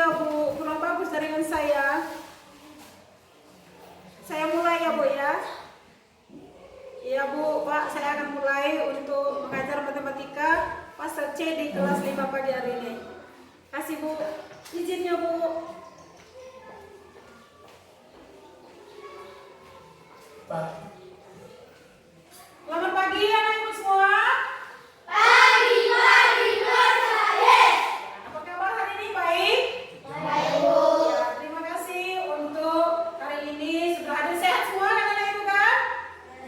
Iya Bu, kurang bagus jaringan saya. Saya mulai ya Bu ya. Iya Bu, Pak, saya akan mulai untuk mengajar matematika pasal C di kelas 5 pagi hari ini. Kasih Bu, izinnya Bu. Pak. Selamat pagi anak ibu semua. Pagi Bos saya. Apa kabar hari ini? Baik? Baik Bu. Ya, terima kasih untuk hari ini sudah hadir sehat semua kan anak ibu kan?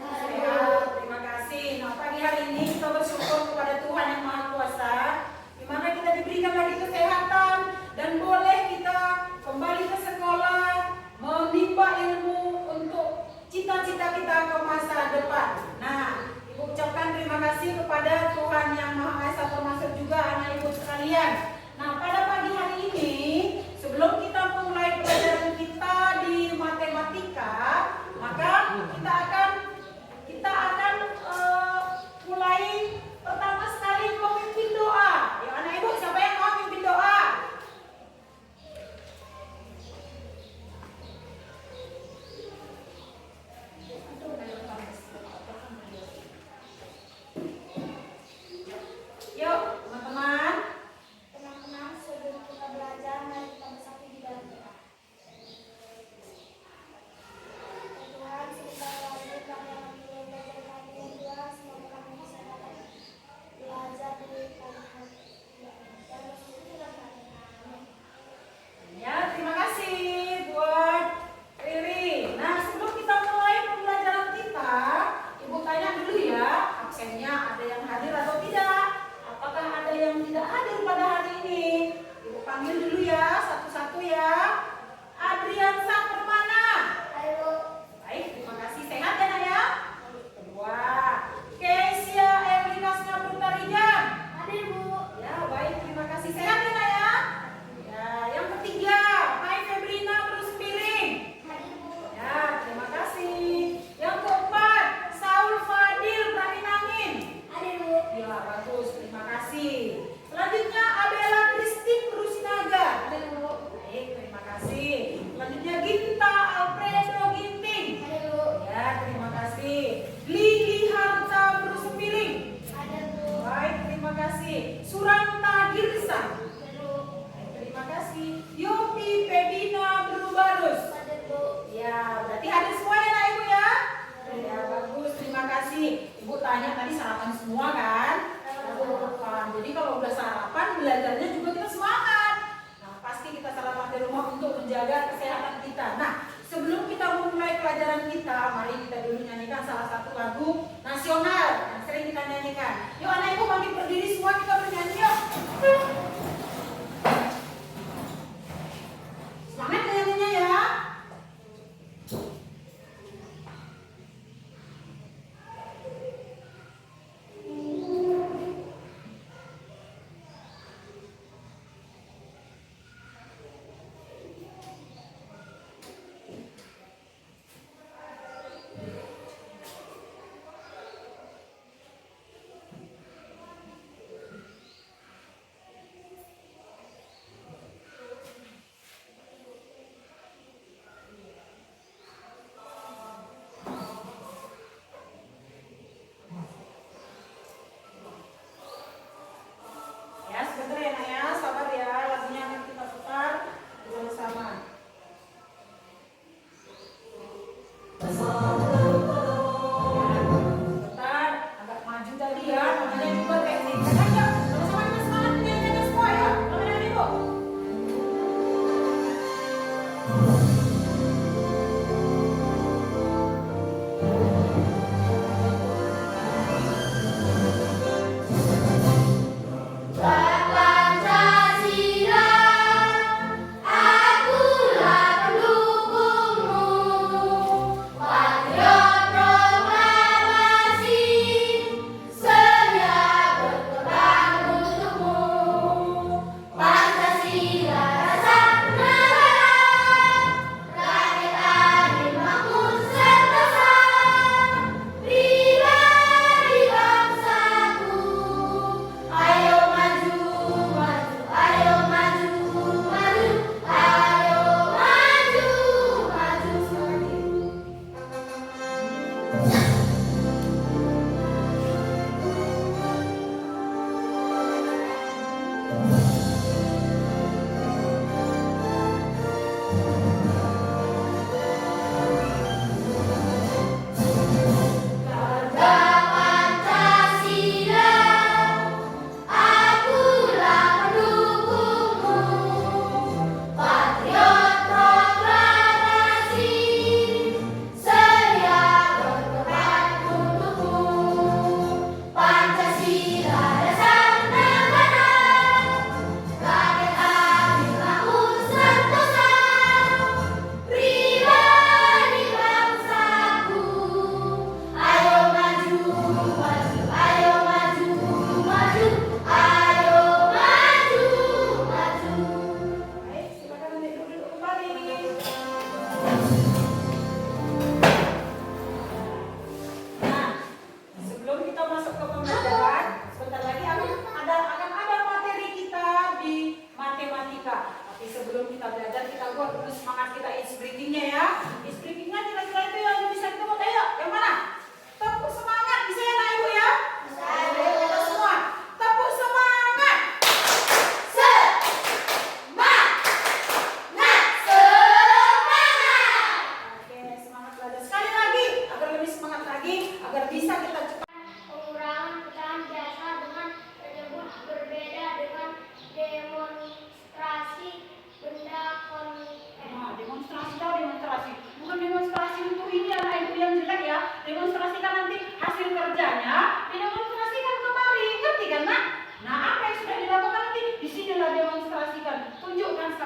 Sehat, terima kasih. Nah, pagi hari ini kita bersyukur kepada Tuhan yang Maha Kuasa, di mana kita diberikan lagi kesehatan dan boleh kita kembali ke sekolah, menimba ilmu untuk cita-cita kita ke masa depan. Nah, Ibu ucapkan terima kasih kepada Tuhan yang Maha Esa, termasuk juga anak ibu sekalian. Nah, pada pagi hari ini, sebelum kita memulai pelajaran kita di matematika, maka kita akan mulai pertama sekali memimpin doa. Ya, anak ibu, siapa yang mau memimpin doa? Yuk, teman-teman. Teman-teman, sebelum kita belajar, mari kita bersatu di dalam doa. Tuhan, sebentar lagi kami akan mulai belajar kami yang dua. Semoga kami bisa dapat belajar dari Tuhan. Dan bersatu dalam kami. Amin. Ya, terima kasih buat Riri. Nah, sebelum kita mulai pembelajaran kita, Ibu tanya dulu ya, absennya ada yang hadir atau tidak? Apakah ada yang tidak hadir pada hari ini? Ibu panggil dulu ya, satu-satu ya. Adrian Sang Permana. Ayo, Baik, terima kasih. Sehat ya, Nak ya? Kedua, Kesia Erlina Snaputarijan. hadir Bu. Ya, baik, terima kasih. Sehat ya, Nak ya? Ya, yang ketiga, Hai Febrina Terus Piring. Hadir Bu. Ya, terima kasih. Yang keempat, Saul Fadil Praninangin. Hadir Bu. Ya, bagus, terima kasih. Selanjutnya, Abela Kristin Rusinaga. Hadir Bu. Baik, terima kasih. Selanjutnya, Ginta Alfredo Ginting. Hadir Bu. Ya, terima kasih. Lili Harta Brusupiring. Hadir Bu. Baik, terima kasih. Suranta Girsa. Hadir Bu. Baik, terima kasih. Yopi Pebina Berubarus. Hadir Bu. Ya, berarti hadir semua ya, Nak Ibu ya? Ya, bagus, terima kasih. Ibu tanya tadi sarapan semua kan? Sarapan. Jadi kalau udah sarapan, belajarnya juga kita semangat. Nah, pasti kita sarapan di rumah untuk menjaga kesehatan kita. Nah, sebelum kita memulai pelajaran kita, mari kita dulu nyanyikan salah satu lagu nasional yang sering kita nyanyikan. Yuk, anak ibu bangkit berdiri semua, kita bernyanyi yuk. Semangat nyanyinya ya.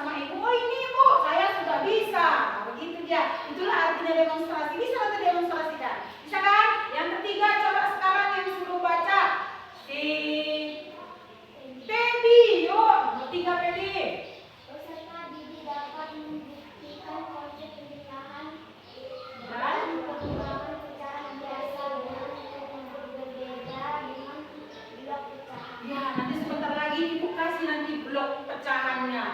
sama ibu, oh ini ibu, saya sudah bisa. Nah, begitu dia. Itulah artinya demonstrasi. Bisa kita demonstrasikan. Bisa kan? Yang ketiga, coba sekarang yang suruh baca. Si Pedi, yuk. Ketiga Pedi. Peserta didik dapat membuktikan konsep pecahan Dan menggunakan pecahan biasa dengan metode berbeda dengan blok pecahan. ya, nanti sebentar lagi ibu kasih nanti blok pecahannya.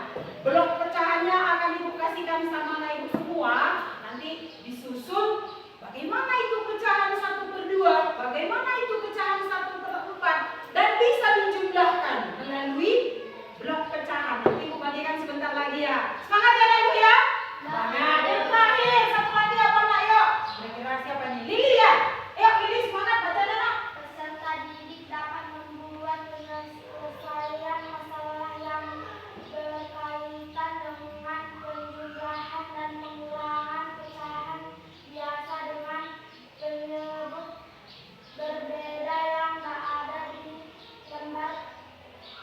Blok pecahannya akan ibu kasihkan sama ibu semua. Nanti disusun bagaimana itu pecahan 1/2, bagaimana itu pecahan 1/4, dan bisa dijumlahkan melalui blok pecahan. Nanti ibu bagikan sebentar lagi ya. Semangat ya ibu ya. Semangat. Yang terakhir satu lagi apa nak yuk? Kira-kira siapa nih? Lili ya. Yuk Lili semangat baca nak. Peserta didik dapat membuat penyelesaian masalah yang berkaitan dengan penjumlahan dan pengulangan pecahan biasa dengan penyebut berbeda yang tak ada di lembar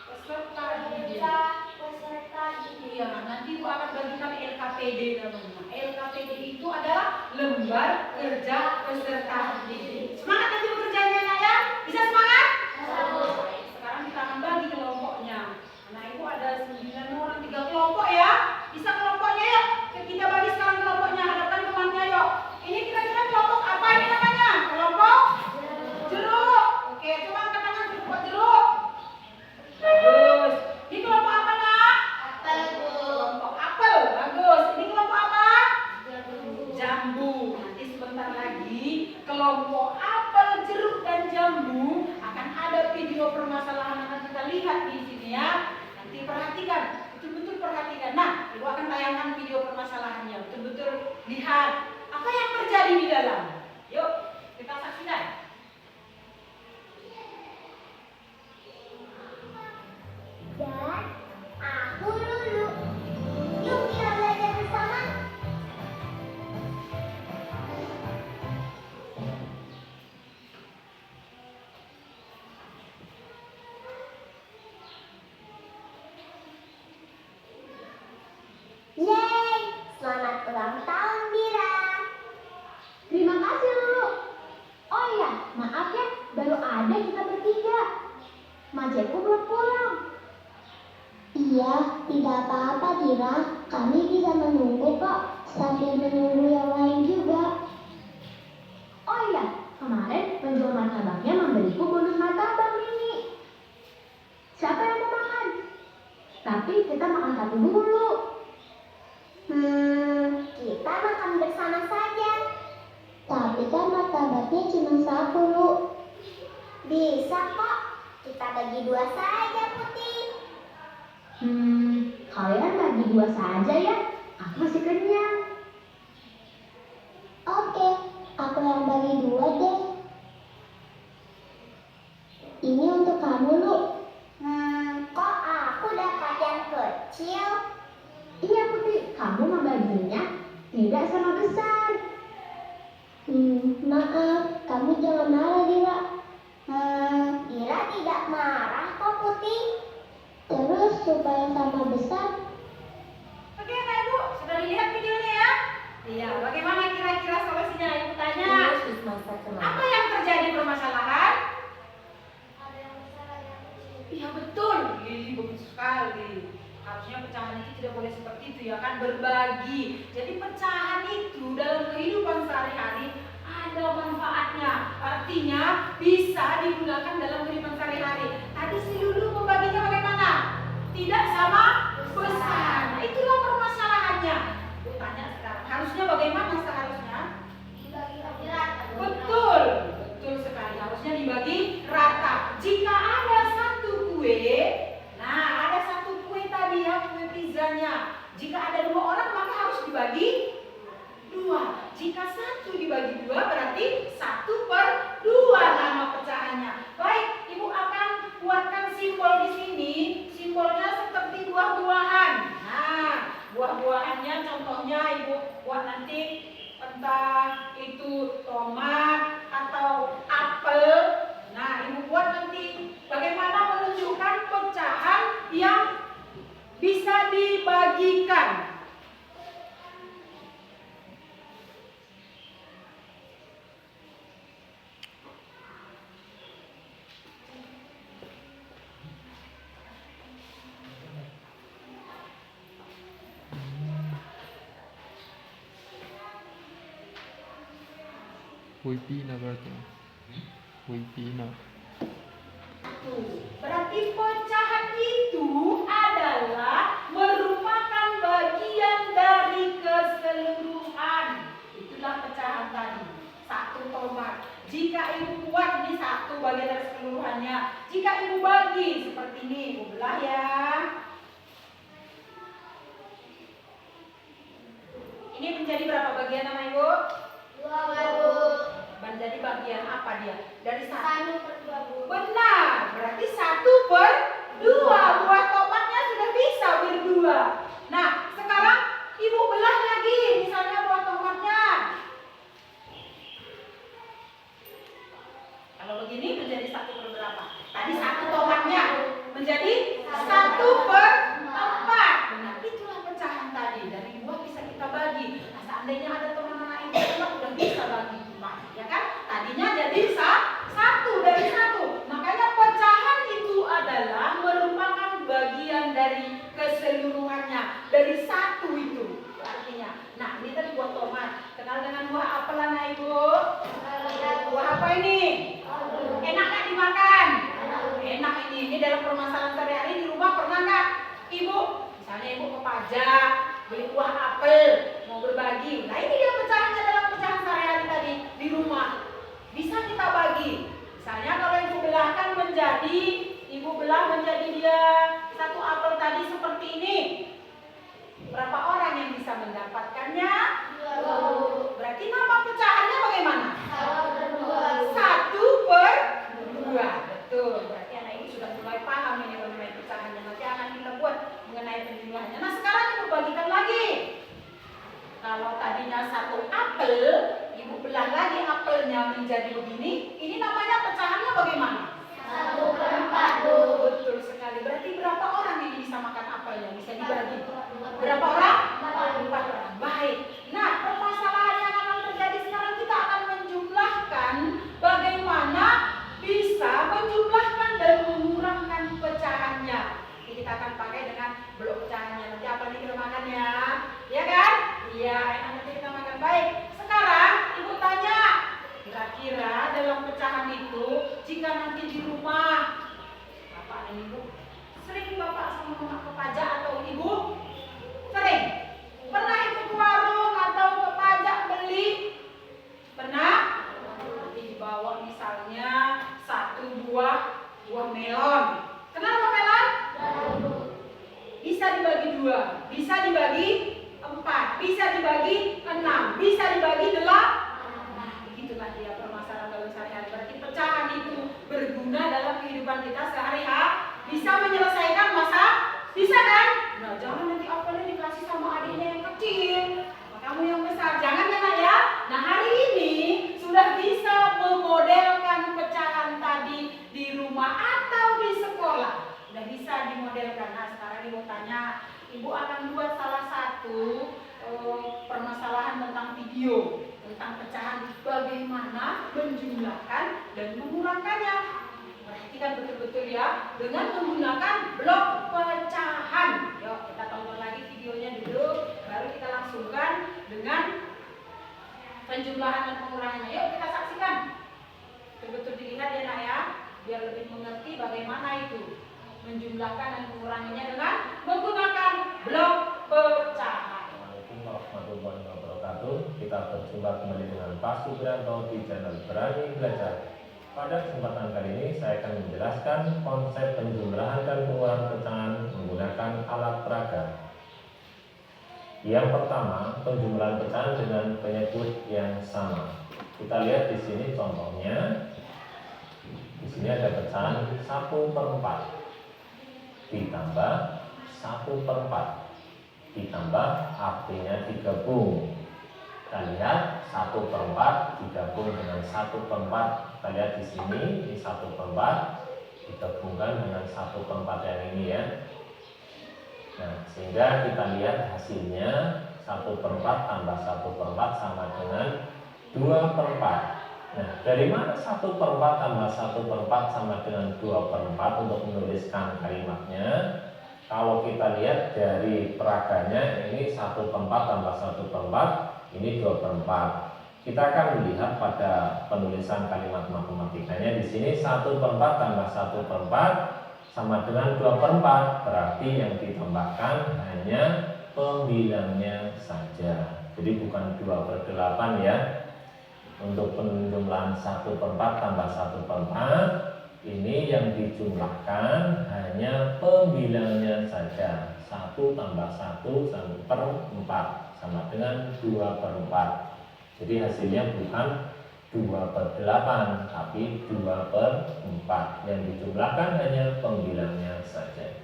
Peserta didik. peserta didik. Iya, nanti ibu akan bagikan LKPD namanya. LKPD itu adalah lembar kerja peserta didik. Semangat nanti bekerjanya nak ya. Bisa semangat? Baik, sekarang kita akan bagi kelompoknya. Nah ibu ada 9 orang, 3 kelompok ya. Bisa kelompoknya yuk. Kita bagi sekarang kelompoknya. Hadapkan temannya yuk. Ini kira-kira kelompok apa ini namanya? Kelompok jeruk. Oke, coba angkat tangan kelompok jeruk. Bagus. Ini kelompok apa nak? Kelompok apel. Bagus. Ini kelompok apa? Jambu. Nanti sebentar lagi kelompok apel, jeruk dan jambu akan ada video permasalahan yang akan kita lihat di sini ya. Nanti perhatikan, betul-betul perhatikan. Nah, ibu akan tayangkan video permasalahannya. Betul-betul lihat apa yang terjadi di dalam. Yuk, kita saksikan. Dan aku Lulu. Yuk kita belajar bersama. Yeay, selamat ulang tahun Bira. Terima kasih Lulu. Oh iya, maaf ya, baru ada kita bertiga. Majekku belum pulang. Iya, tidak apa-apa Dira. Kami bisa menunggu kok sambil menunggu yang lain juga. Oh iya, kemarin penjual martabaknya memberiku bonus martabak mini. Siapa yang mau makan? Tapi kita makan satu dulu. Kita makan bersama saja. Tapi kan martabaknya cuma satu, Lu. Bisa kok. Kita bagi 2 saja, Putih. Kalian bagi 2 saja ya. Aku masih kenyang. Oke, aku yang bagi 2 deh. Ini untuk kamu, Lu. Kok aku dapat yang kecil? Iya Putih, kamu membaginya tidak sama besar. Maaf, kamu jangan marah, Dira. Dira tidak marah kok, Putih. Terus supaya sama besar, Oke, Kak Ibu, sudah dilihat videonya ya? Iya, bagaimana kira-kira solusinya? Ibu tanya. Apa yang terjadi permasalahan? ada yang besar, ada yang kecil. Iya betul, Lili bagus sekali. Harusnya pecahan itu tidak boleh seperti itu ya kan, berbagi. Jadi pecahan itu dalam kehidupan sehari-hari ada manfaatnya. Artinya bisa digunakan dalam kehidupan sehari-hari. Tadi si Lulu membaginya bagaimana? Tidak sama besar. Nah, itulah permasalahannya. Aku tanya sekarang, harusnya bagaimana seharusnya? Dibagi rata. Betul, betul sekali. Harusnya dibagi rata. Jika ada satu kue, nah ada satu kue tadi ya, kue pizzanya. Jika ada 2 orang maka harus dibagi 2. Jika 1 dibagi 2 berarti 1/2 nama pecahannya. Baik, Ibu akan buatkan simbol Huipina berarti. Huipina. Berarti pecahan itu adalah merupakan bagian dari keseluruhan. Itulah pecahan tadi. Satu tomat. Jika ibu buat ini satu bagian dari keseluruhannya. Jika ibu bagi seperti ini, ibu belah ya. Ini menjadi berapa bagian nama ibu? 2 Bu. Menjadi bagian apa dia? Dari 1 1/2 Bu. Benar, berarti 1/2 buah tomatnya sudah bisa berdua. Nah, sekarang ibu belah lagi, misalnya buah tomatnya. Kalau begini menjadi 1/berapa? Tadi 1 tomatnya menjadi 1/4. Benar, itulah pecahan tadi. Dari buah bisa kita bagi. Nah, seandainya ada teman-teman ibu tomat udah bisa bagi empat, ya kan? Tadinya jadi 1 dari 1. Makanya pecahan itu adalah merupakan bagian dari keseluruhannya. Dari 1 itu artinya. Nah, ini tadi buah tomat. Kenal dengan buah apel anak ibu? Buah apa ini? Enak nggak dimakan? Enak ini. Ini dalam permasalahan sehari-hari di rumah pernah nggak ibu? Misalnya ibu ke pajak, beli buah apel, mau berbagi. Nah, ini dia pecahannya dalam pecahan sehari-hari tadi di rumah. Bisa kita bagi. Misalnya kalau ibu belahkan menjadi, ibu belah menjadi dia 1 apel tadi seperti ini. Berapa orang yang bisa mendapatkannya? 2. Berarti nama pecahannya bagaimana? 1/2. 1/2. Betul. Berarti anak ibu sudah mulai paham ini mengenai pecahannya. Nanti akan kita buat mengenai penjumlahannya. Nah, sekarang ibu bagikan lagi. Kalau tadinya 1 apel, ibu belah lagi apelnya menjadi begini. Ini namanya pecahannya bagaimana? 1/4 Bu. Betul sekali. Berarti berapa orang yang bisa makan apelnya? Bisa dibagi. Berapa orang? 4 orang. Baik. Nah, permasalahan yang akan terjadi sekarang kita akan menjumlahkan bagaimana bisa menjumlahkan dan mengurangkan pecahannya. Ini kita akan pakai dengan blok pecahannya. Nanti apel ini kita makan ya. Ya kan? Iya, enak nanti kita makan. Baik. Sekarang ibu tanya, kira-kira dalam pecahan itu jika nanti di rumah bapak dan ibu sering bapak sama mama ke pajak atau ibu sering pernah ibu ke warung atau ke pajak beli? Pernah? Nanti dibawa misalnya 1 buah melon. Kenapa melon? Bisa dibagi 2, bisa dibagi 4, bisa dibagi 6, bisa dibagi 8. Nah, begitulah dia permasalahan dalam sehari-hari. Berarti pecahan itu berguna dalam kehidupan kita sehari-hari. Bisa menyelesaikan masa? Bisa kan? Nah, jangan nanti apelnya dikasih sama adiknya yang kecil, sama kamu yang besar. Jangan ya nak ya. Nah, hari ini sudah bisa memodelkan pecahan tadi di rumah atau di sekolah. Sudah bisa dimodelkan. Nah, sekarang ibu tanya, ibu akan buat salah satu permasalahan tentang video, tentang pecahan, bagaimana menjumlahkan dan mengurangkannya. Perhatikan betul-betul ya, dengan menggunakan blok pecahan. Yuk kita tonton lagi videonya dulu, baru kita langsungkan dengan penjumlahan dan pengurangannya. Yuk kita saksikan. Betul-betul dilihat ya nak ya, biar lebih mengerti bagaimana itu menjumlahkan dan menguranginya dengan menggunakan blok pecahan. Assalamualaikum warahmatullahi wabarakatuh. Kita berjumpa kembali dengan Pak Supriyanto di channel Berani Belajar. Pada kesempatan kali ini saya akan menjelaskan konsep penjumlahan dan pengurangan pecahan menggunakan alat peraga. Yang pertama, penjumlahan pecahan dengan penyebut yang sama. Kita lihat di sini contohnya. Di sini ada pecahan 1/4 ditambah 1/4 ditambah artinya digabung. Kita lihat 1/4 digabung dengan 1/4. Kita lihat di sini ini 1/4 digabungkan dengan 1/4 yang ini ya. Nah, sehingga kita lihat hasilnya 1/4 tambah 1/4 sama dengan 2/4. Nah, dari mana 1/4 tambah 1/4 sama dengan 2/4 untuk menuliskan kalimatnya? Kalau kita lihat dari peraganya ini 1/4 tambah 1/4 ini 2/4. kita akan melihat pada penulisan kalimat matematikanya di sini 1/4 tambah 1/4 sama dengan 2/4, berarti yang ditambahkan hanya pembilangnya saja. Jadi bukan 2/8 ya. Untuk penjumlahan 1/4 tambah 1/4 ini yang dijumlahkan hanya pembilangnya saja. 1 tambah 1 1/4 sama dengan 2/4. Jadi hasilnya bukan 2/8 tapi 2/4. Yang dijumlahkan hanya pembilangnya saja.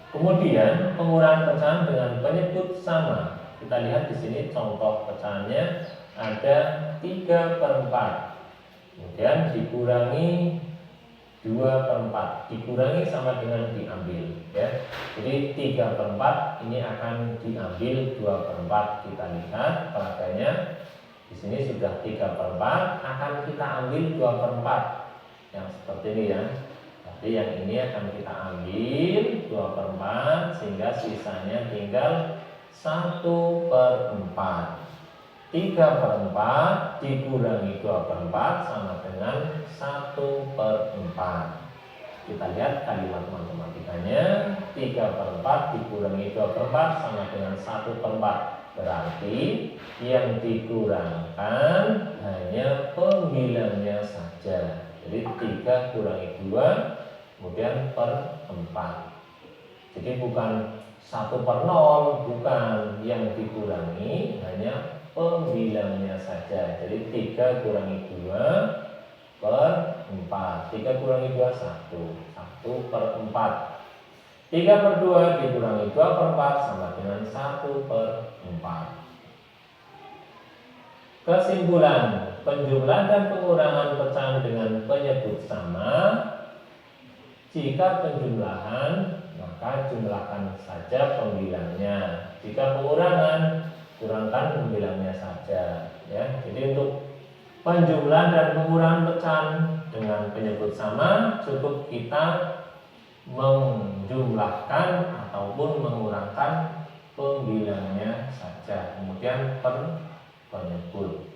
Kemudian pengurangan pecahan dengan penyebut sama. Kita lihat di sini contoh pecahannya ada 3/4. Kemudian dikurangi 2/4. Dikurangi sama dengan diambil ya. Jadi 3/4 ini akan diambil 2/4. Kita lihat peraganya. Di sini sudah 3/4, akan kita ambil 2/4. Yang seperti ini ya. Jadi yang ini akan kita ambil 2/4 sehingga sisanya tinggal 1/4. 3/4 dikurangi 2/4 sama dengan 1/4. Kita lihat kalimat matematikanya. 3/4 dikurangi 2/4 sama dengan 1/4. Berarti yang dikurangkan hanya pembilangnya saja. Jadi 3 kurangi 2 kemudian per 4. Jadi bukan 1/0, bukan, yang dikurangi hanya pembilangnya saja. Jadi 3 kurangi 2 per 4. 3 kurangi 2 1. 1/4. 3/2 dikurangi 2/4 sama dengan 1/4. Kesimpulan, penjumlahan dan pengurangan pecahan dengan penyebut sama. Jika penjumlahan, maka jumlahkan saja pembilangnya. Jika pengurangan, kurangkan pembilangnya saja ya. Jadi untuk penjumlahan dan pengurangan pecahan dengan penyebut sama, cukup kita menjumlahkan ataupun mengurangkan pembilangnya saja, kemudian per penyebut.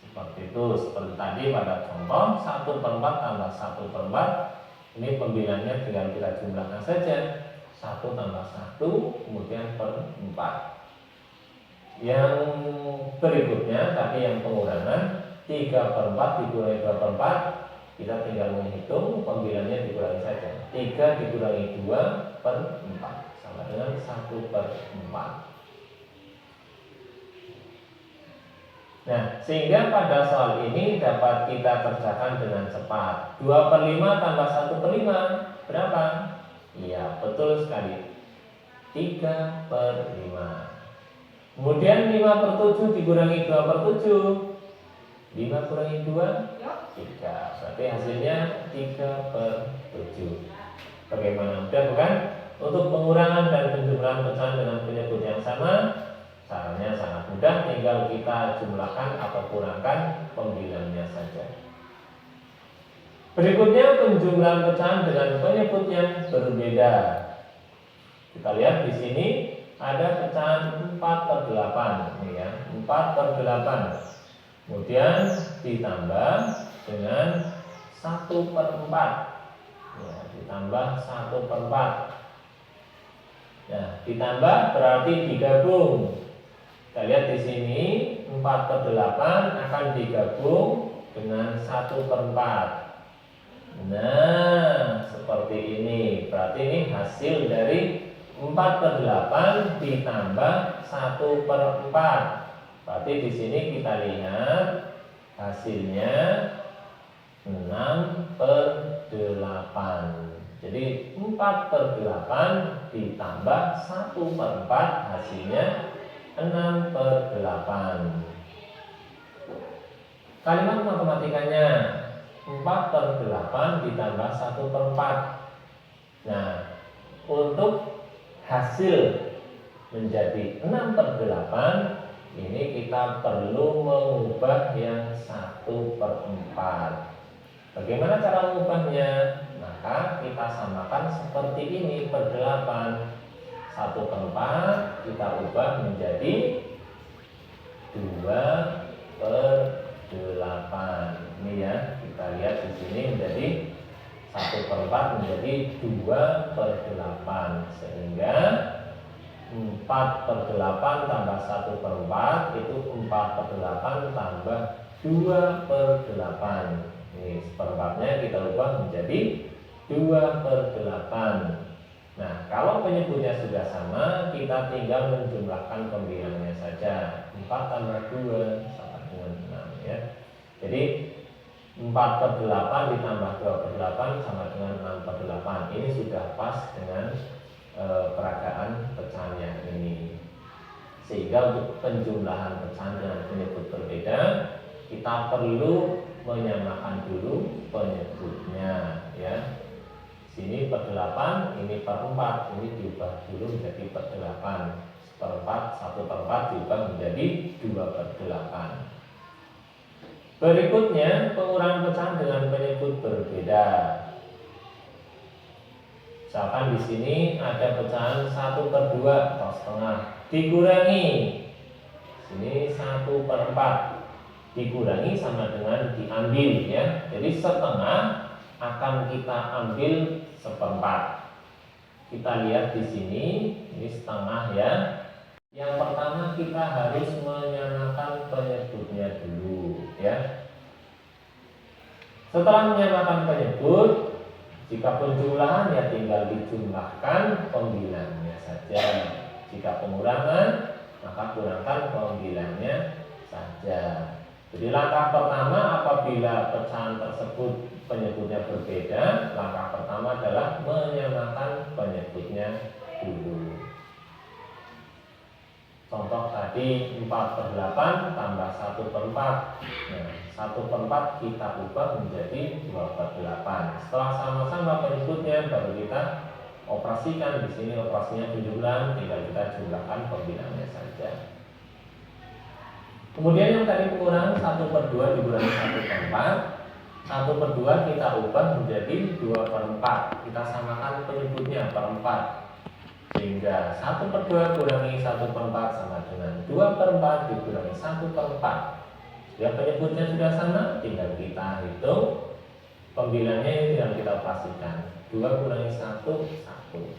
Seperti itu, seperti tadi pada contoh 1/4 tambah 1/4. Ini pembilangnya tinggal kita jumlahkan saja. 1 tambah 1 kemudian per 4. Yang berikutnya tadi yang pengurangan 3/4 dikurangi 2/4. Kita tinggal menghitung pembilangnya dikurangi saja. 3 dikurangi 2/4 sama dengan 1/4. Nah, sehingga pada soal ini dapat kita kerjakan dengan cepat. 2/5 tambah 1/5 berapa? Iya, betul sekali. 3/5. Kemudian 5/7 dikurangi 2/7. 5 kurangi 2 3. Berarti hasilnya 3/7. Bagaimana? Mudah bukan? Untuk pengurangan dan penjumlahan pecahan dengan penyebut yang sama, caranya sangat mudah, tinggal kita jumlahkan atau kurangkan pembilangnya saja. Berikutnya penjumlahan pecahan dengan penyebut yang berbeda. Kita lihat di sini ada pecahan 4/8 ini ya, 4/8. Kemudian ditambah dengan 1/4. Ya, ditambah 1/4. Nah, ditambah berarti digabung. Kita lihat di sini 4/8 akan digabung dengan 1/4. Nah, seperti ini. Berarti ini hasil dari 4/8 ditambah 1/4. Berarti di sini kita lihat hasilnya 6/8. Jadi 4/8 ditambah 1/4 hasilnya 6/8. Kalimat matematikanya 4/8 ditambah 1/4. Nah, untuk hasil menjadi 6/8 ini kita perlu mengubah yang 1/4. Bagaimana cara mengubahnya? Maka kita samakan seperti ini per 8. 1/4 kita ubah menjadi 2/8. 1/8. Ini ya, kita lihat di sini menjadi 1/4 menjadi 2/8, sehingga 4/8 tambah 1/4 itu 4/8 tambah 2/8. Ini seperempatnya kita ubah menjadi 2/8. Nah, kalau penyebutnya sudah sama, kita tinggal menjumlahkan pembilangnya saja. 4 tambah 2 sama dengan 6 ya. Jadi 4/8 ditambah 2/8 sama dengan 6/8. Ini sudah pas dengan peragaan pecahannya ini. Sehingga untuk penjumlahan pecahan dengan penyebut berbeda, kita perlu menyamakan dulu penyebutnya ya. Sini per 8, ini per 4, ini diubah dulu menjadi per 8. 1/4 diubah menjadi 2/8. Berikutnya pengurangan pecahan dengan penyebut berbeda. Misalkan di sini ada pecahan 1/2 atau setengah dikurangi. Sini 1/4 dikurangi sama dengan diambil ya. Jadi setengah akan kita ambil 1/4. Kita lihat di sini, ini setengah ya. Yang pertama kita harus menyamakan penyebutnya dulu ya. Setelah menyamakan penyebut, jika penjumlahan ya tinggal dijumlahkan pembilangnya saja. Jika pengurangan, maka kurangkan pembilangnya saja. Jadi langkah pertama apabila pecahan tersebut penyebutnya berbeda, langkah pertama adalah menyamakan penyebutnya dulu. Contoh tadi 4/8 tambah 1/4. Nah, 1/4 kita ubah menjadi 2/8. Setelah sama-sama penyebutnya baru kita operasikan. Di sini operasinya penjumlahan, tinggal kita jumlahkan pembilangnya saja. Kemudian yang tadi pengurangan 1/2 dikurangi 1/4. 1/2 kita ubah menjadi 2/4. Kita samakan penyebutnya per 4. Sehingga 1/2 kurangi 1/4 sama dengan 2/4 dikurangi 1/4. Ya, penyebutnya sudah sama, tinggal kita hitung pembilangnya, ini tinggal kita operasikan. 2 kurangi 1,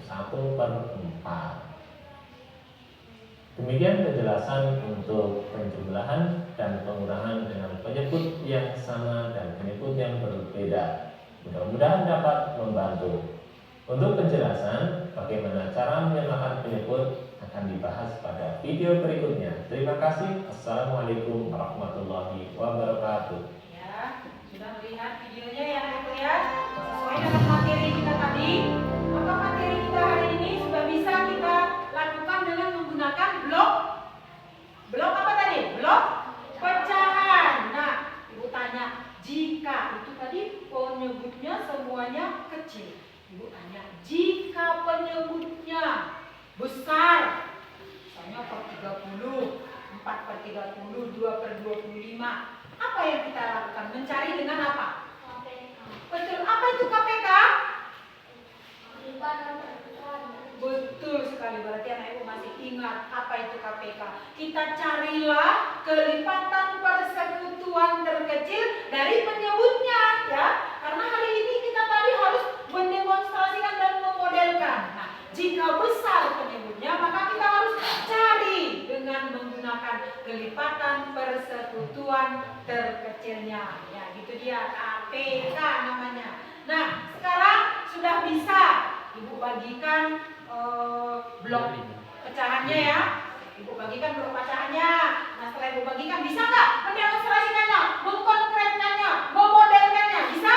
1/4. Demikian penjelasan untuk penjumlahan dan pengurangan dengan penyebut yang sama dan penyebut yang berbeda. Mudah-mudahan dapat membantu. Untuk penjelasan bagaimana cara menyamakan penyebut akan dibahas pada video berikutnya. Terima kasih. Assalamualaikum warahmatullahi wabarakatuh. Ya, sudah melihat videonya ya Ibu ya. Sesuai dengan materi kita tadi, maka materi kita hari ini sudah bisa kita lakukan dengan menggunakan blok apa tadi? Blok pecahan. Nah, Ibu tanya, jika itu tadi penyebutnya semuanya kecil. Ibu tanya, jika penyebutnya besar, misalnya per 30, 4/30, 2/25, apa yang kita lakukan? Mencari dengan apa? KPK. Betul, apa itu KPK? Kelipatan pertukaran. Betul sekali, berarti anak ibu masih ingat apa itu KPK. Kita carilah kelipatan persekutuan terkecil dari penyebutnya ya. Karena hari ini kita tadi harus mendemonstrasikan dan memodelkan. Nah, jika besar penyebutnya, maka kita harus cari dengan menggunakan kelipatan persekutuan terkecilnya. Ya, gitu dia, KPK namanya. Nah, sekarang sudah bisa Ibu bagikan blok pecahannya ya. Ibu bagikan blok pecahannya. Nah, setelah Ibu bagikan, bisa nggak mendemonstrasikannya, mengkonkretkannya, memodelkannya? Bisa?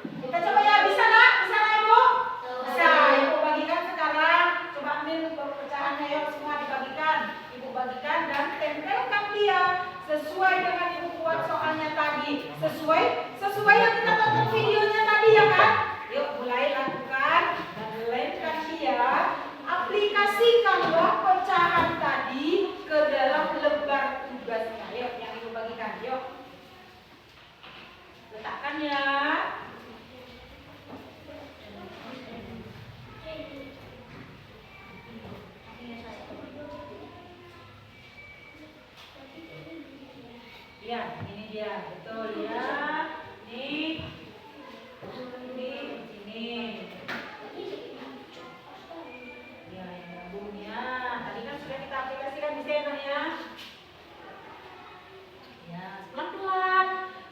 Kita coba ya, bisa nggak? Bisa nggak Ibu? Bisa. Ibu bagikan sekarang. Coba ambil blok pecahannya ya, semua dibagikan. Ibu bagikan dan tempelkan dia sesuai dengan Ibu buat soalnya tadi. Sesuai yang kita tonton videonya tadi ya kan? Yuk mulai lakukan dan lemkan dia. Aplikasikanlah pecahan tadi ke dalam lembar tugasnya. Yuk, yang Ibu Iya, ini dia, betul ya. Ini ini. Ya, yang gabung ya. Tadi kan sudah kita aplikasikan di sana ya. Ya, pelan-pelan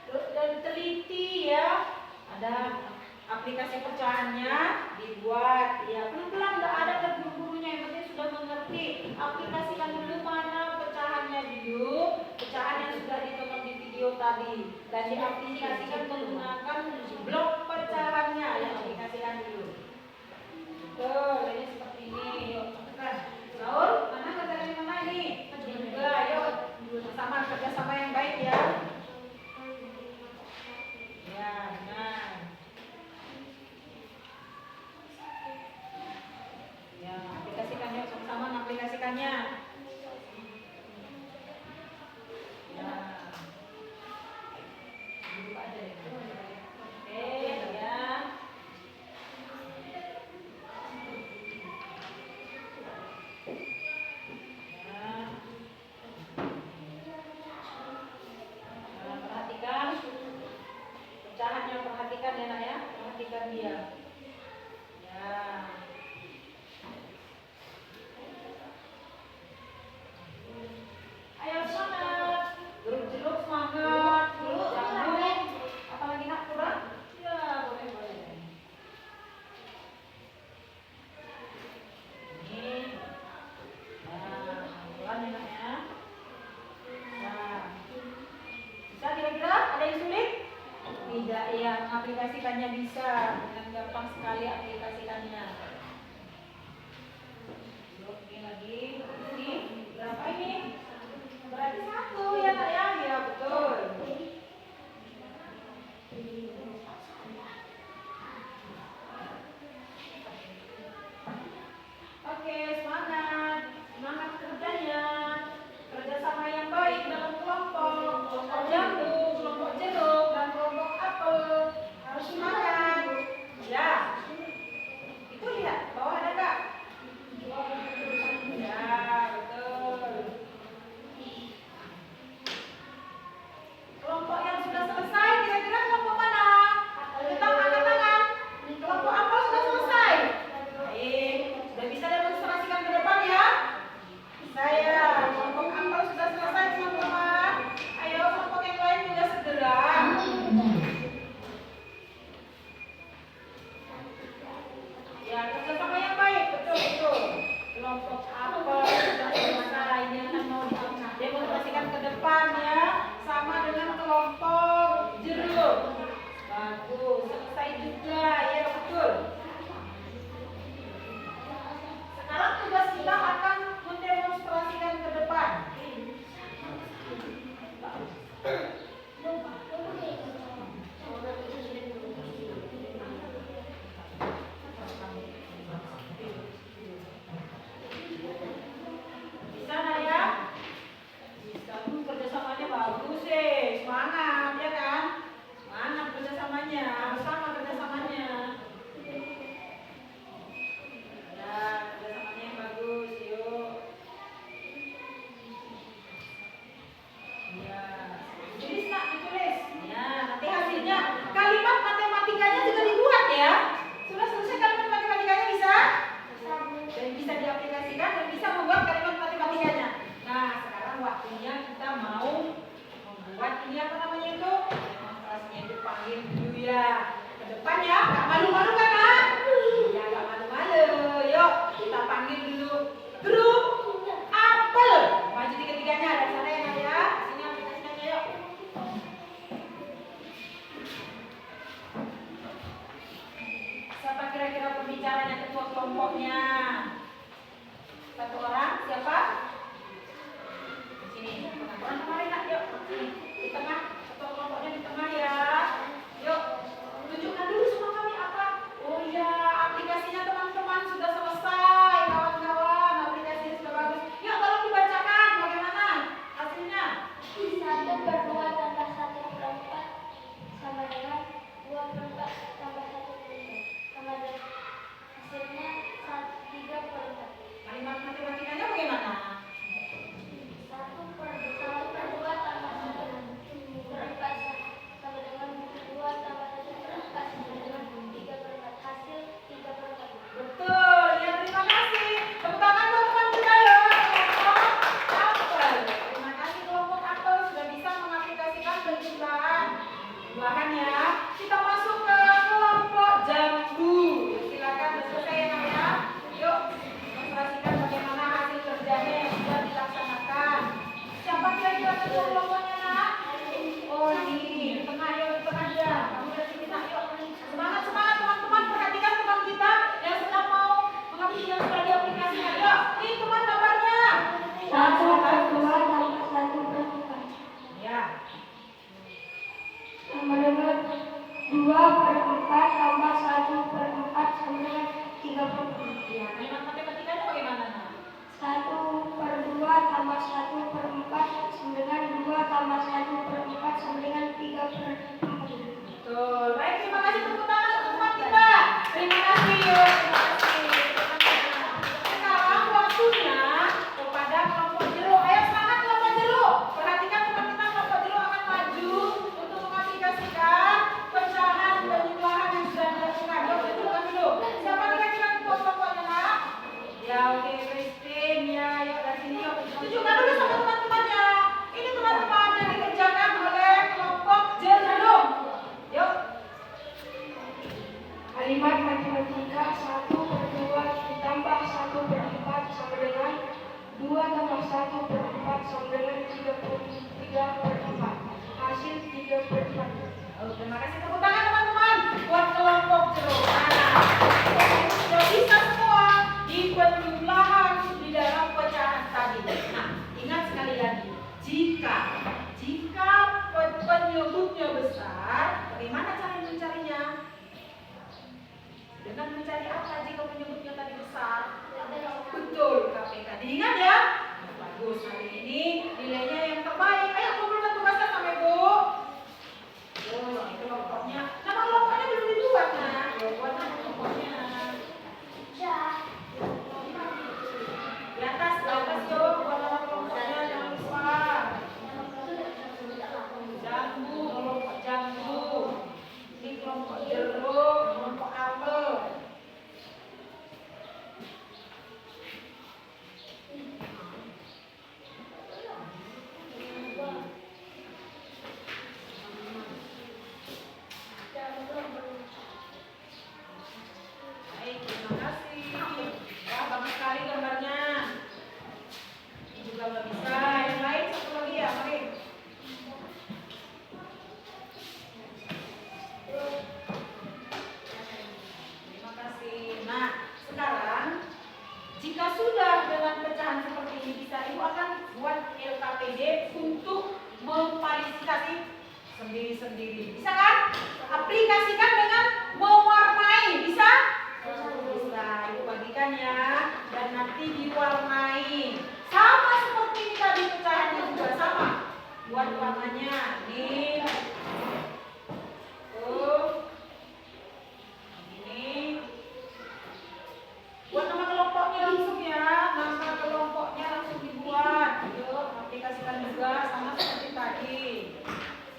dan teliti ya. Ada aplikasi pecahannya dibuat ya pelan-pelan, nggak ada terburu-burunya, yang penting sudah mengerti. Aplikasikan dulu mana pecahannya dulu, pecahan yang sudah ditonton di video tadi, dan diaplikasikan menggunakan blok pecahannya, yang aplikasikan dulu. Betul, ini seperti ini. Yuk, tekan. Saul, mana kerjaan mana ini? Juga, yuk. Sama kerjasama yang baik ya. Ya, benar. Ya, aplikasikan yuk, sama-sama mengaplikasikannya. Ya. Duduk aja deh. Oke, ya. Perhatikan pecahannya, perhatikan ya nak ya, perhatikan dia. Ya. Ayo semangat, jeruk semangat, jagung, apalagi nak kurang? Ya boleh. Ini, nah pelan ya nak ya. Nah, bisa kira-kira ada yang sulit? Tidak ya, mengaplikasikannya bisa dengan gampang sekali aplikasikannya. Yuk, ini lagi, ini berapa ini? Berarti 1 ya nak ya, ya betul. Oke, semangat, semangat kerjanya, kerjasama yang baik dalam kelompok, kelompok jagung, kelompok jeruk, dan kelompok apel. Harus semangat. Ya, itu lihat bawah ada nggak? Ya, betul. Kelompok yang sudah selesai, kira-kira kelompok mana? Tentang angkat tangan. Kelompok apel sudah selesai. Baik, sudah bisa demonstrasikan ke depan ya. Saya, kelompok apel sudah selesai teman-teman. Ayo kelompok yang lain juga segera. Ya, kerjasama yang baik, betul. Kelompok apel sudah selesai. Ini akan mau demonstrasikan ke depan ya. Sama dengan kelompok jeruk. Bagus, selesai juga ya, betul. Sekarang tugas kita akan mendemonstrasikan ke depan. Bisa nak ya? Bisa, kerjasamanya bagus semangat ya kan? Semangat kerjasamanya, sama kerjasamanya. Ya, kerjasamanya yang bagus, yuk. Ya, tulis nak, ditulis. Ya, nanti hasilnya kalimat matematikanya juga dibuat ya. Sudah selesai kalimat matematikanya bisa? Dan bisa diaplikasikan dan bisa membuat kalimat matematikanya. Nah, sekarang waktunya kita mau membuat ini apa namanya itu? Demonstrasinya itu panggil dulu ya. Ke depan ya, nggak malu-malu kan nak? Ya, nggak malu-malu. Yuk, kita panggil dulu grup apel. Maju tiga-tiganya dari sana ya nak ya. Sini aplikasikannya yuk. Siapa kira-kira pembicaranya, ketua kelompoknya? Satu orang, siapa? Di sini, orang kemarin nak, yuk. Sini, di tengah, ketua kelompoknya di tengah ya. Yuk, tunjukkan dulu sama kami apa? Oh iya, aplikasinya teman-teman sudah selesai, kawan-kawan. Aplikasinya sudah bagus. Yuk, tolong dibacakan bagaimana hasilnya. 1/2 tambah 1/4 sama dengan 2/4 tambah 1/4 sama dengan hasilnya 3/4. Kalimat matematikanya bagaimana? 1/2 tambah 1 1/4 sama dengan 30. Ya, kalimat matematikanya bagaimana, Nak? 1/2 tambah 1/4 sama dengan 2 tambah 1/4 sama dengan 3/4. Betul. Baik, terima kasih tepuk tangan untuk teman kita. Terima kasih, yuk. Terima kasih. Sekarang waktunya kepada kelompok jeruk. Ayo semangat kelompok jeruk. Perhatikan teman-teman, kelompok jeruk akan maju untuk mengaplikasikan pecahan penjumlahan yang sudah dilakukan. Yuk, tunjukkan dulu. Siapa kira-kira kelompok-kelompoknya, Nak? Ya, oke, Christine. Ya, yuk dari sini yuk. Tunjukkan dulu sama teman-temannya. Ini teman-teman yang dikerjakan oleh kelompok jeruk. Yuk. Kalimat matematika 1/2 ditambah 1/4 sama dengan 2 tambah 1/4 sama dengan 3/4. Hasil 3/4. Oh, terima kasih, tepuk tangan teman-teman buat kelompok jeruk. Nah, sudah bisa semua di penjumlahan di dalam pecahan tadi. Nah, ingat sekali lagi, jika penyebutnya besar, bagaimana cara mencarinya? Dengan mencari apa jika penyebutnya tadi besar? Betul, KPK. Diingat ya? Nah, bagus, hari ini nilainya yang terbaik. Ayo kumpulkan tugasnya sama Ibu. Oh, ini kelompoknya. Nama kelompoknya belum dibuat, Nah. Buat nama kelompoknya. Di atas yuk, buat nama kelompoknya, jangan lupa. Jambu, kelompok jambu. Ini kelompok jeruk, kelompok apel. Baik, terima kasih. Wah, bagus sekali gambarnya. Ini juga udah bisa. Yang lain satu lagi ya, mari. Terima kasih. Nah, sekarang jika sudah dengan pecahan seperti ini bisa, Ibu akan buat LKPD untuk memverifikasi sendiri-sendiri. Bisa kan? Aplikasikan dengan mewarnai. Bisa? Bisa. Ibu bagikan ya. Dan nanti diwarnai. Sama seperti ini tadi pecahannya juga sama. Buat warnanya. Nih. Tuh. Ini. Buat nama kelompoknya langsung ya. Nama kelompoknya langsung dibuat. Yuk, aplikasikan juga sama seperti tadi.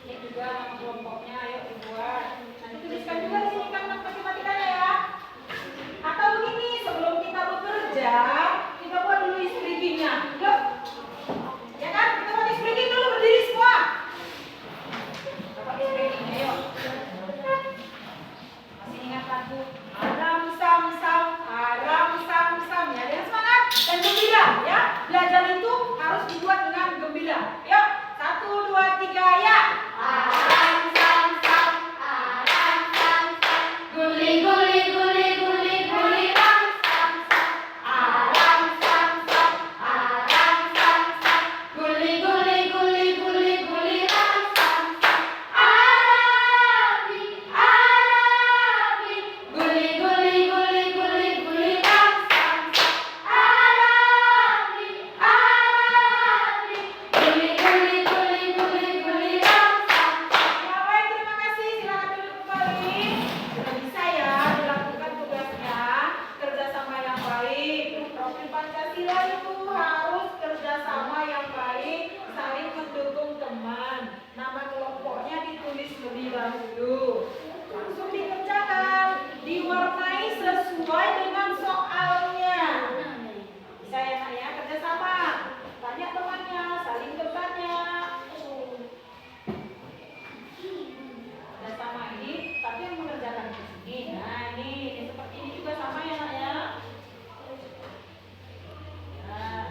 Ini juga nama kelompoknya, ayo dibuat. Nanti tuliskan juga di sini kan matematikanya ya. Atau begini, sebelum kita bekerja, kita buat dulu isprikingnya. Yuk. Ya kan? Kita buat ispriking dulu, berdiri semua. Dapat isprikingnya, yuk. Masih ingat lagu Aram Sam Sam, Aram Sam Sam ya, dengan semangat dan gembira ya. Belajar itu harus dibuat dengan gembira. Yuk, 1, 2, 3 ya. Aram Sam Sam, Aram Sam Sam, guli guli guli guli guli ram Sam Sam, Aram Sam Sam, Aram Sam Sam, guli guli guli guli guli ram Sam Sam, Arabi Arabi, guli guli guli guli guli ram Sam Sam, Arabi Arabi, guli guli guli guli guli ram Sam Sam. Ya baik, terima kasih. Silakan duduk kembali. Sudah bisa ya dilakukan tugasnya. Kerjasama yang baik. Profil Pancasila itu harus kerjasama yang baik, saling mendukung teman. Nama kelompoknya ditulis lebih dahulu. Langsung dikerjakan, diwarnai sesuai dengan soalnya. Bisa ya Nak ya, kerjasama. Tanya temannya, saling bertanya. Kerjasama ini, tapi yang mengerjakan di sini. Nah ini seperti ini juga sama ya Nak ya. Nah.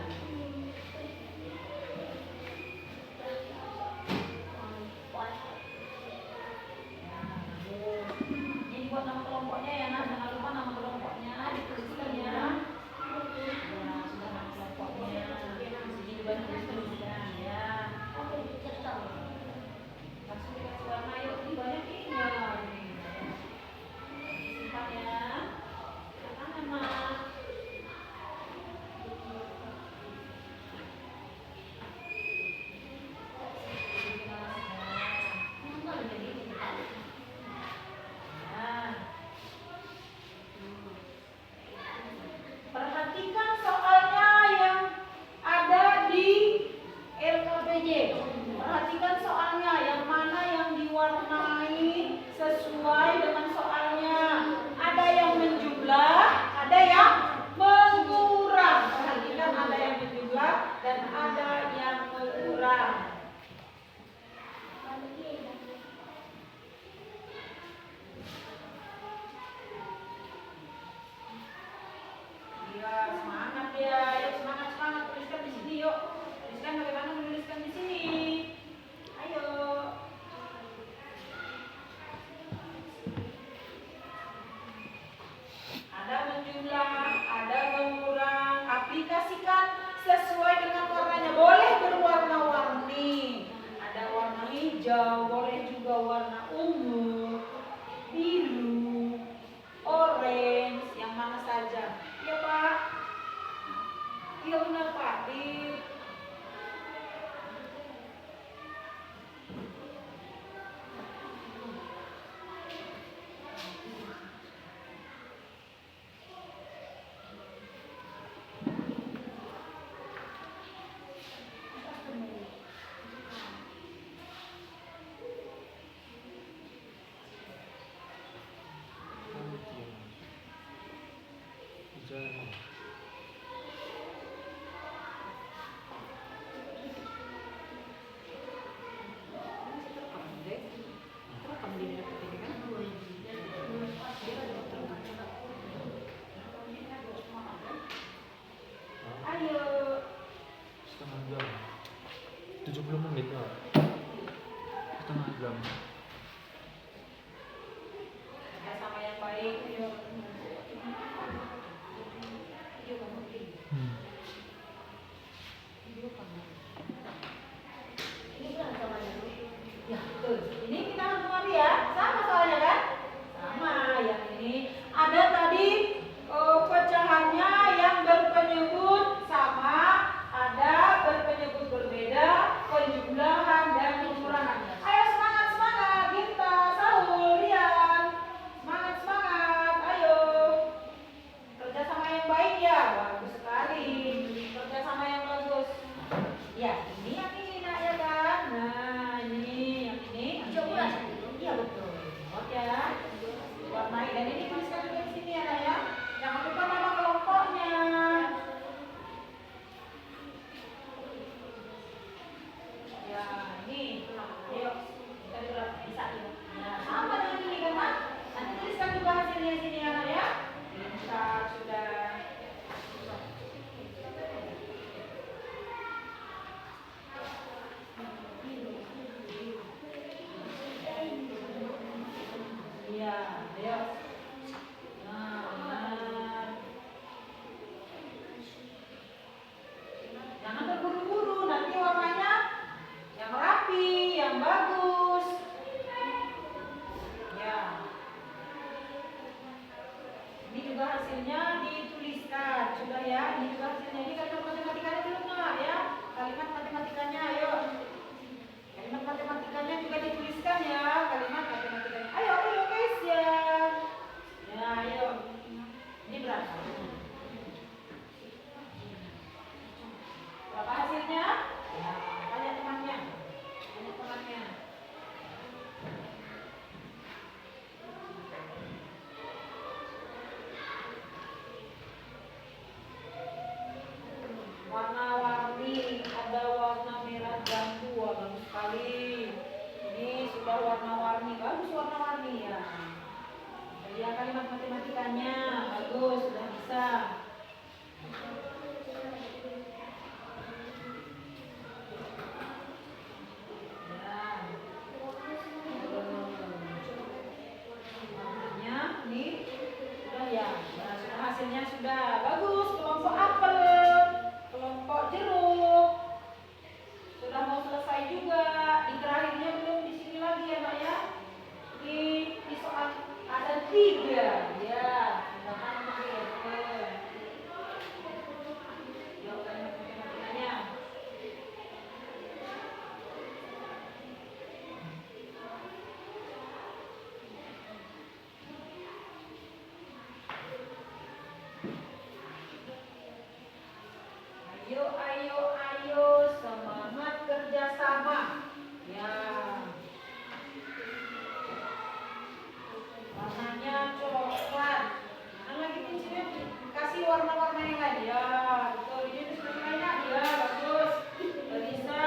Ini buat nama kelompoknya ya Nak, jangan lupa nama kelompoknya. Iya benar Pak. Di Jangan. ayo. Setengah jam. 70 menit lah. Setengah jam. Ya, sama yang baik. Yuk. Hmm. Ya, betul. Ini kita langsung ya. Sama soalnya kan? Sama. Yang ini ada tadi pecahannya yang berpenyebut sama, ada berpenyebut berbeda, penjumlahan dan pengurangan. Ayo semangat semangat kita sahur Rian. Semangat semangat. Ayo. Kerjasama yang baik ya. Bagus sekali. Kerjasama yang bagus. Ya, ini yang ini nak ya kan? Nah, ini yang ini. Coba. Iya betul. Oke ya. Warnai dan ini tuliskan juga di sini ya nak ya. Jangan lupa nama kelompoknya. Ya, ini. Ayo, kita juga bisa ya. Nah, sama dengan ini kan Mak? Nanti tuliskan juga hasilnya di sini ya nak ya. Pintar sudah. Iya, ayo. Nah, benar. Jangan terburu-buru, nanti warnanya yang rapi, yang bagus. Ya. Ini juga hasilnya dituliskan, sudah ya. Ini juga hasilnya. Ini kalimat matematikanya belum nggak ya? Kalimat matematikanya, ayo. Kalimat matematikanya juga dituliskan ya. Kalimat matematikanya. Ayo, ayo guys ya. Ya, ayo. Ini berapa? Berapa hasilnya? Ya, tanya temannya. Tanya temannya. Warna-warni, ada warna merah jambu, bagus sekali. Ini sudah warna-warni, bagus warna-warni ya. Ya kalimat matematikanya bagus, sudah bisa. Warnanya ini sudah ya. Nah, sudah hasilnya sudah bagus. Kelompok apel, kelompok jeruk sudah mau selesai juga. Di terakhirnya belum di sini lagi ya Mbak ya. Di soal ada 3 ya. Jangan ya. Jawaban matematikanya. Ayo, ayo, ayo, semangat kerjasama. Ya. Warnanya coklat. Nah, lagi pincinnya kasih warna-warna yang lain. Ya, betul. Ini sudah banyak. Ya, bagus. Sudah bisa.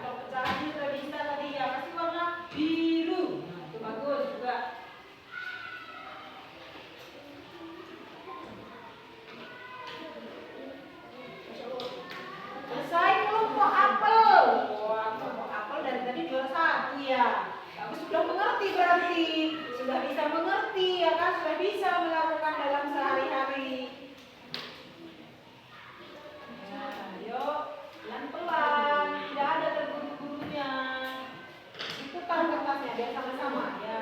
Sudah pecahannya sudah bisa tadi ya. Kasih warna biru. Nah, itu bagus juga. Selesai kelompok apel. Wah, kelompok apel dari tadi juara 1 ya. Kamu sudah mengerti berarti. Sudah bisa mengerti ya kan? Sudah bisa melakukan dalam sehari-hari. Ya, yuk pelan-pelan. Tidak ada terburu-burunya. Itu kan kertasnya biar sama-sama ya.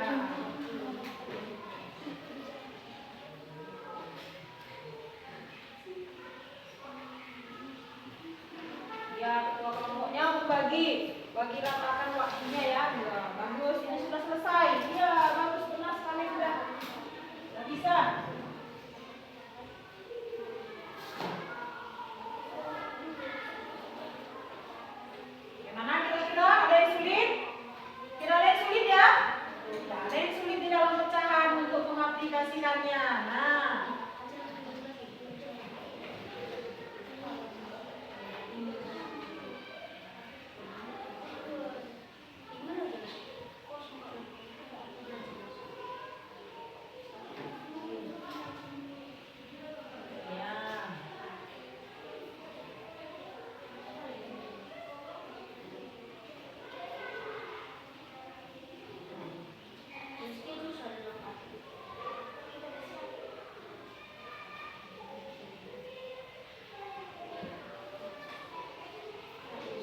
bagi ratakan waktunya ya. Ya, bagus, ini sudah selesai. Iya, bagus benar sekali sudah. Sudah bisa. Gimana kira-kira? Ada yang sulit? Kira ada yang sulit ya? Tidak ada yang sulit di dalam pecahan untuk mengaplikasikannya. Nah, ya.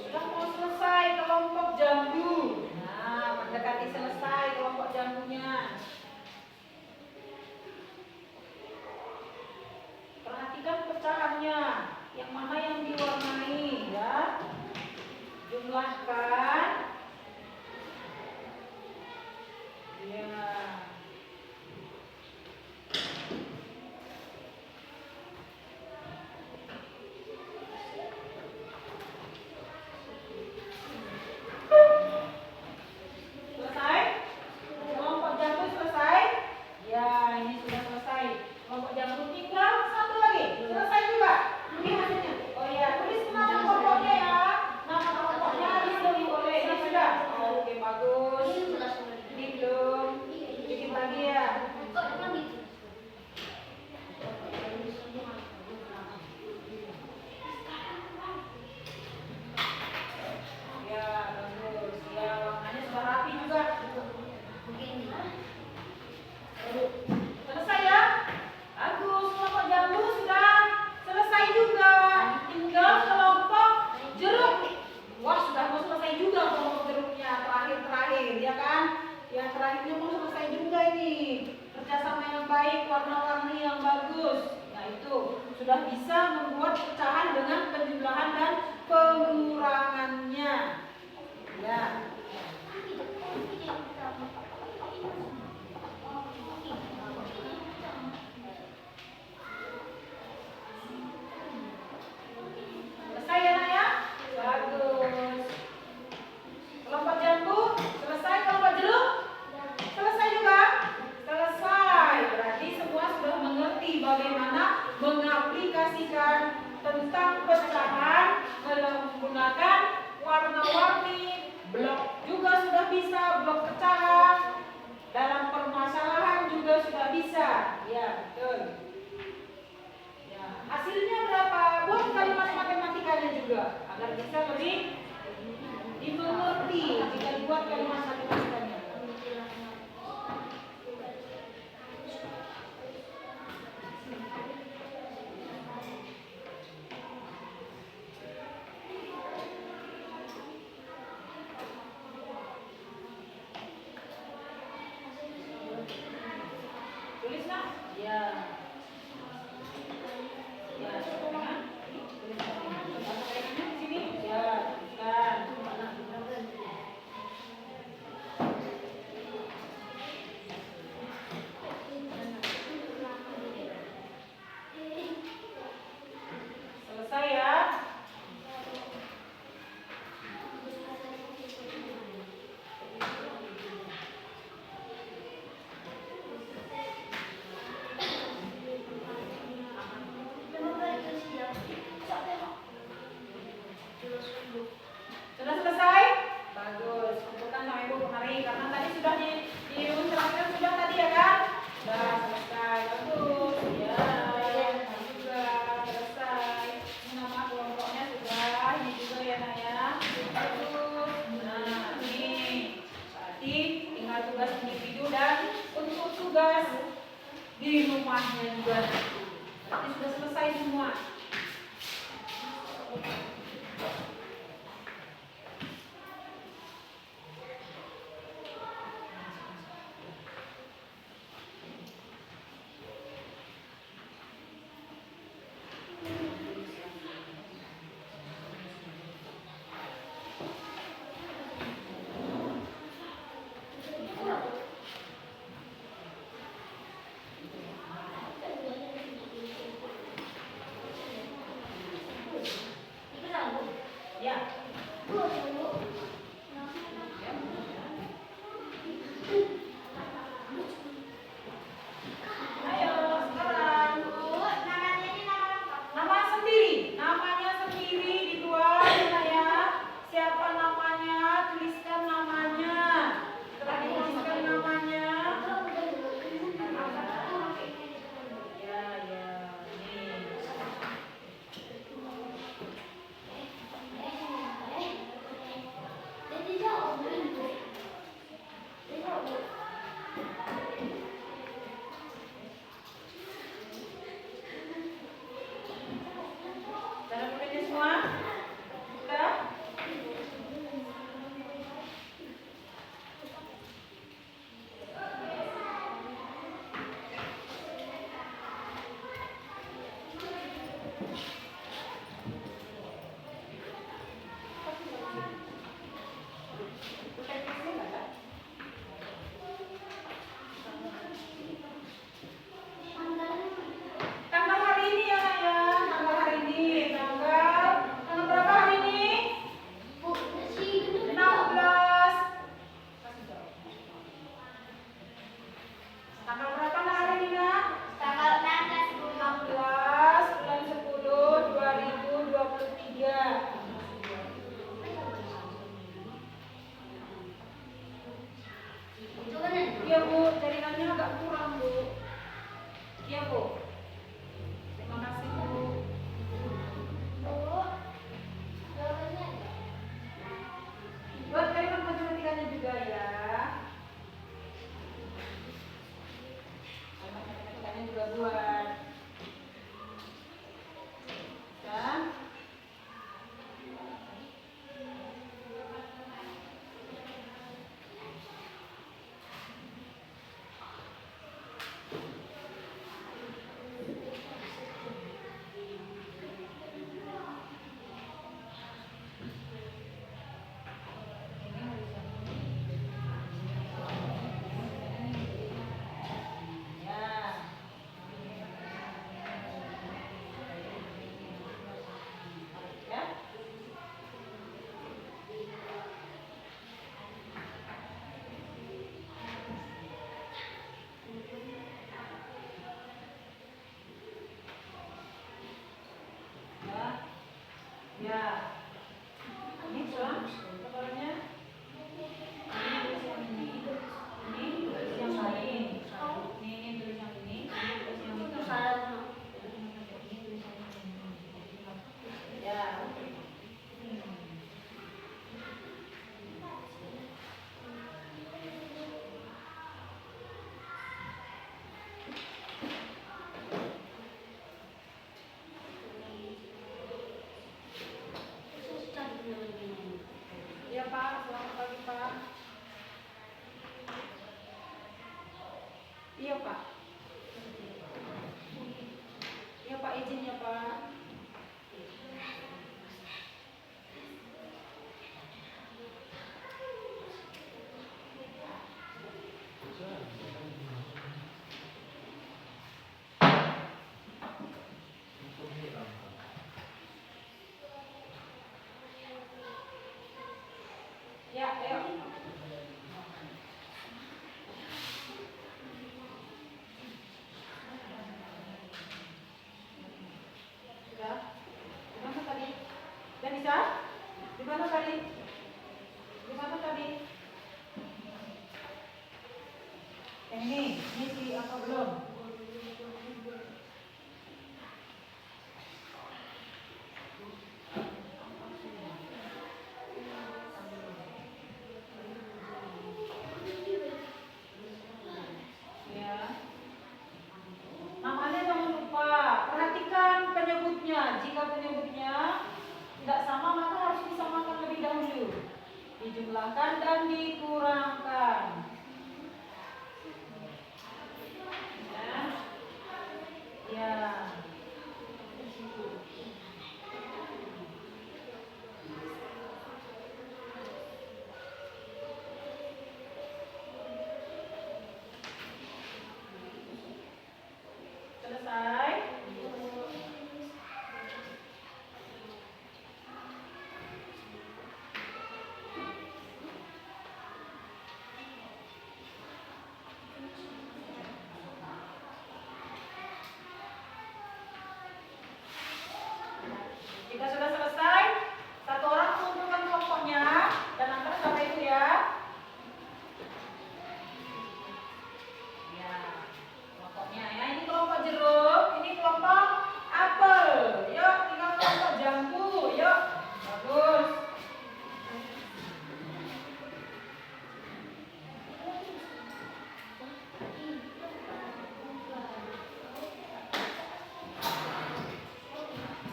Sudah mau selesai kelompok jambu. Nah, mendekati selesai kelompok jambunya. Perhatikan pecahannya, yang mana yang diwarnai ya. Jumlahkan. Ya. Selesai? Kelompok jambu selesai? Ya, ini sudah selesai. Kelompok jambu tinggal satu lagi. Selesai juga. Ini hasilnya. Oh ya, tulis nama kelompoknya ya. Nama kelompoknya ditulis oleh ini sudah. Oke, bagus. Ini belum. Bikin lagi ya. Ya, bagus. Ya, warnanya sudah rapi juga. Selesai ya? Bagus, kelompok jambu sudah selesai juga. Tinggal kelompok jeruk. Wah, sudah mau selesai juga kelompok jeruknya. Terakhir ya kan? Yang terakhirnya mau selesai juga ini. Kerjasama yang baik, warna-warni yang bagus. Nah itu sudah bisa membuat pecahan dengan penjumlahan dan pengurangannya. Ya. Selesai ya nak ya? Bagus. Kelompok jambu selesai, kelompok jeruk selesai juga? Selesai. Berarti semua sudah mengerti bagaimana mengaplikasikan tentang pecahan menggunakan warna-warni. Blok juga sudah bisa, blok pecahan. Dalam permasalahan juga sudah bisa. Ya, betul. Ya, hasilnya berapa? Buat kalimat matematikanya juga agar bisa lebih dimengerti jika dibuat kalimat matematikanya. Tulis nak? Ya. Ya, tuliskan. Tuliskan. Tuliskan di sini. Ya, tuliskan. Selesai ya? Sudah selesai? Bagus. Kumpulkan sama ibu kemari karena tadi sudah diusahakan sudah tadi ya kan? Sudah selesai. Bagus. Ya. Ini juga selesai. Ini nama kelompoknya sudah. Ini juga ya nak ya. Bagus. Nah ini. Berarti tinggal tugas individu dan untuk tugas di rumahnya juga. Berarti sudah selesai semua. Iya Bu, jaringannya agak kurang Bu. Iya Bu. Terima kasih Bu. Bu, jawabannya ada. Buat kalian matematikanya juga ya. Matematikanya juga buat. Ya. Ya. Ini pulang kabarnya. Ini tulis yang ini. Ini tulis yang lain. Ini tulis yang ini. Ini tulis yang itu. Ya. Iya Pak, selamat pagi Pak. Iya Pak. Iya Pak, izin ya Pak. Ya, ayo. Sudah? Gimana tadi? Sudah bisa? Gimana tadi? Gimana tadi? Yang ini si apa belum? Ya. Namanya jangan lupa. Perhatikan penyebutnya. Jika penyebutnya tidak sama maka harus disamakan lebih dahulu. Dijumlahkan dan dikurangkan. Ya. Ya. Selesai. Jika sudah selesai, satu orang mengumpulkan kelompoknya dan antar sama itu ya. Ya, kelompoknya ya. Ini kelompok jeruk, ini kelompok apel. Yuk, tinggal kelompok jambu. Yuk, bagus.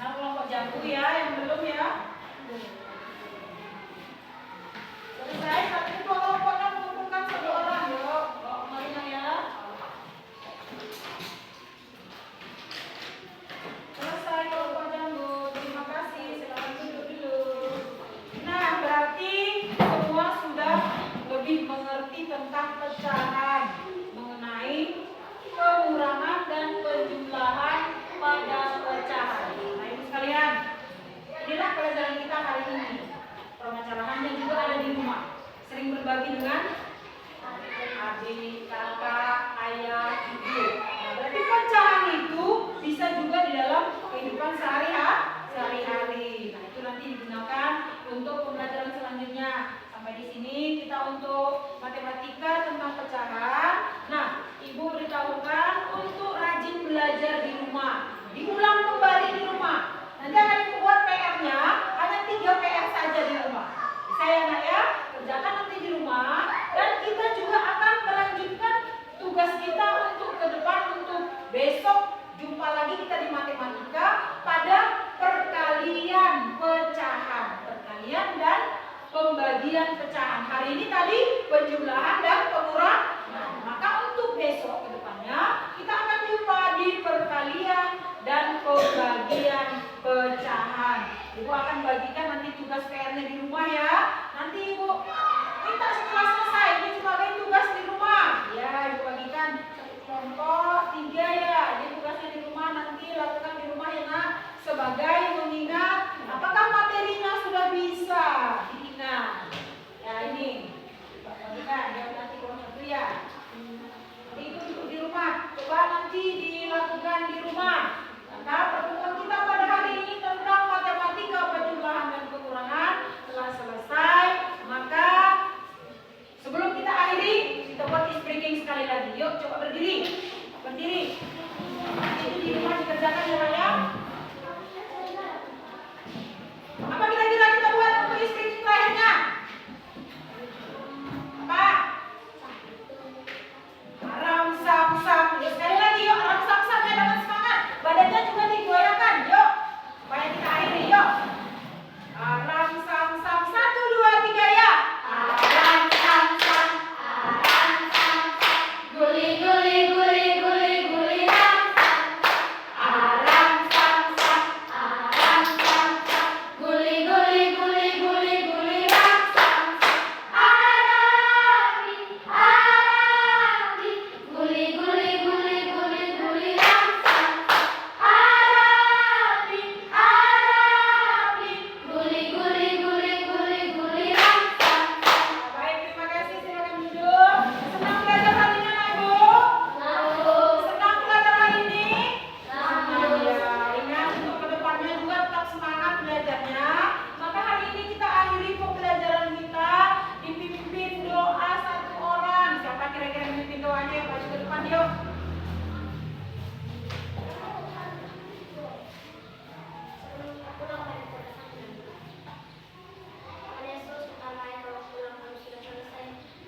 Nah, kelompok jambu ya, yang belum ya. Selesai, tapi itu kelompoknya mengumpulkan satu orang. Yuk, bawa kembalinya ya. Selesai kelompok jambu. Terima kasih. Silakan duduk dulu. Nah, berarti semua sudah lebih mengerti tentang pecahan, mengenai pengurangan dan penjumlahan pada pecahan. Nah, ibu sekalian, inilah pelajaran kita hari ini. Permasalahannya juga ada di rumah. Sering berbagi dengan adik, kakak, ayah, ibu. Nah, berarti pecahan itu bisa juga di dalam kehidupan sehari-hari. Nah, itu nanti digunakan untuk pembelajaran selanjutnya. Sampai di sini kita untuk matematika tentang pecahan pembagian pecahan. Hari ini tadi penjumlahan dan pengurangan. Maka untuk besok ke depannya kita akan jumpa di perkalian dan pembagian pecahan. Ibu akan bagikan nanti tugas PR-nya di rumah ya. Nanti Ibu minta setelah selesai ini sebagai tugas di rumah. Ya, Ibu bagikan satu kelompok 3 ya. Jadi tugasnya di rumah nanti lakukan di rumah ya nak. Sebagai mengingat apakah materinya sudah bisa diingat. Ya ini bagikan ya nanti kelompok 1 ya. Itu untuk di rumah. Coba nanti dilakukan di rumah. Maka pertemuan kita pada hari ini tentang matematika penjumlahan dan pengurangan telah selesai. Maka sebelum kita akhiri, kita buat speaking sekali lagi. Yuk, coba berdiri. Berdiri. Itu di rumah dikerjakan ya, Pak ya. Apa kira-kira kita buat untuk speaking terakhirnya? Apa? Ram sam sam. Yuk sekali lagi yuk, ram sam samnya dengan semangat. Badannya juga digoyangkan. Yuk. Supaya kita akhiri yuk. Ram sam sam 1 2 3 ya. Ram sam sam. Ram sam sam. Guli guli guli guli guli ram sam. Ram sam sam. Ram sam sam. Guli guli guli guli guli ram sam sam. Arabi arabi. Guli guli guli guli guli ram sam sam. Arabi arabi. Guli guli guli guli guli ram sam sam. Baik, terima kasih. Silakan duduk. Senang belajar hari ini, Nak Ibu? Senang belajar hari ini? Ya, ingat untuk kedepannya juga tetap semangat belajarnya. Maka hari ini kita akhiri pembelajaran kita dipimpin doa 1 orang. Siapa kira-kira yang mimpin doanya? Maju ke depan yuk. Tuhan Yesus, pertama yang telah pulang kami sudah selesai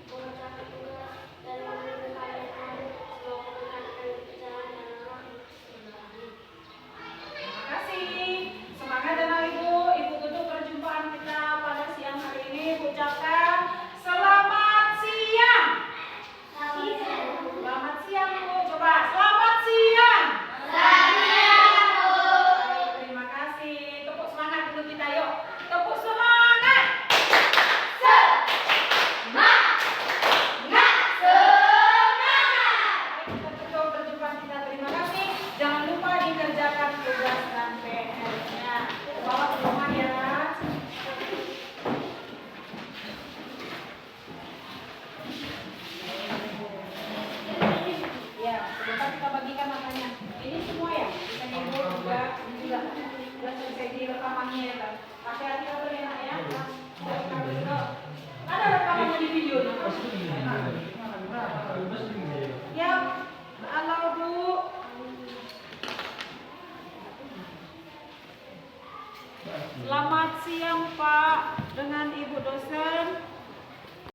mengerjakan tugas dan memenuhi kalian. Semoga Tuhan akan berjalan dalam roh. Terima kasih. Semangat dan Ibu. Ibu tutup perjumpaan kita pada siang hari ini. Ucapkan selamat siang. Selamat siang Bu. Coba selamat siang. Baik, terima kasih. Tepuk semangat dulu kita yuk. Tepuk semangat. Semangat. Kita tutup perjumpaan kita. Terima kasih. Jangan lupa dikerjakan tugas dan PR-nya. Bawa ke rumah ya. Ya, sebentar kita bagikan makanya. Ini semua ya. Bisa Ibu juga sudah selesai di rekamannya ya kan. Hati-hati kalau enak ya. Ada rekamannya di video. Ya, halo Bu. Selamat siang Pak dengan Ibu dosen.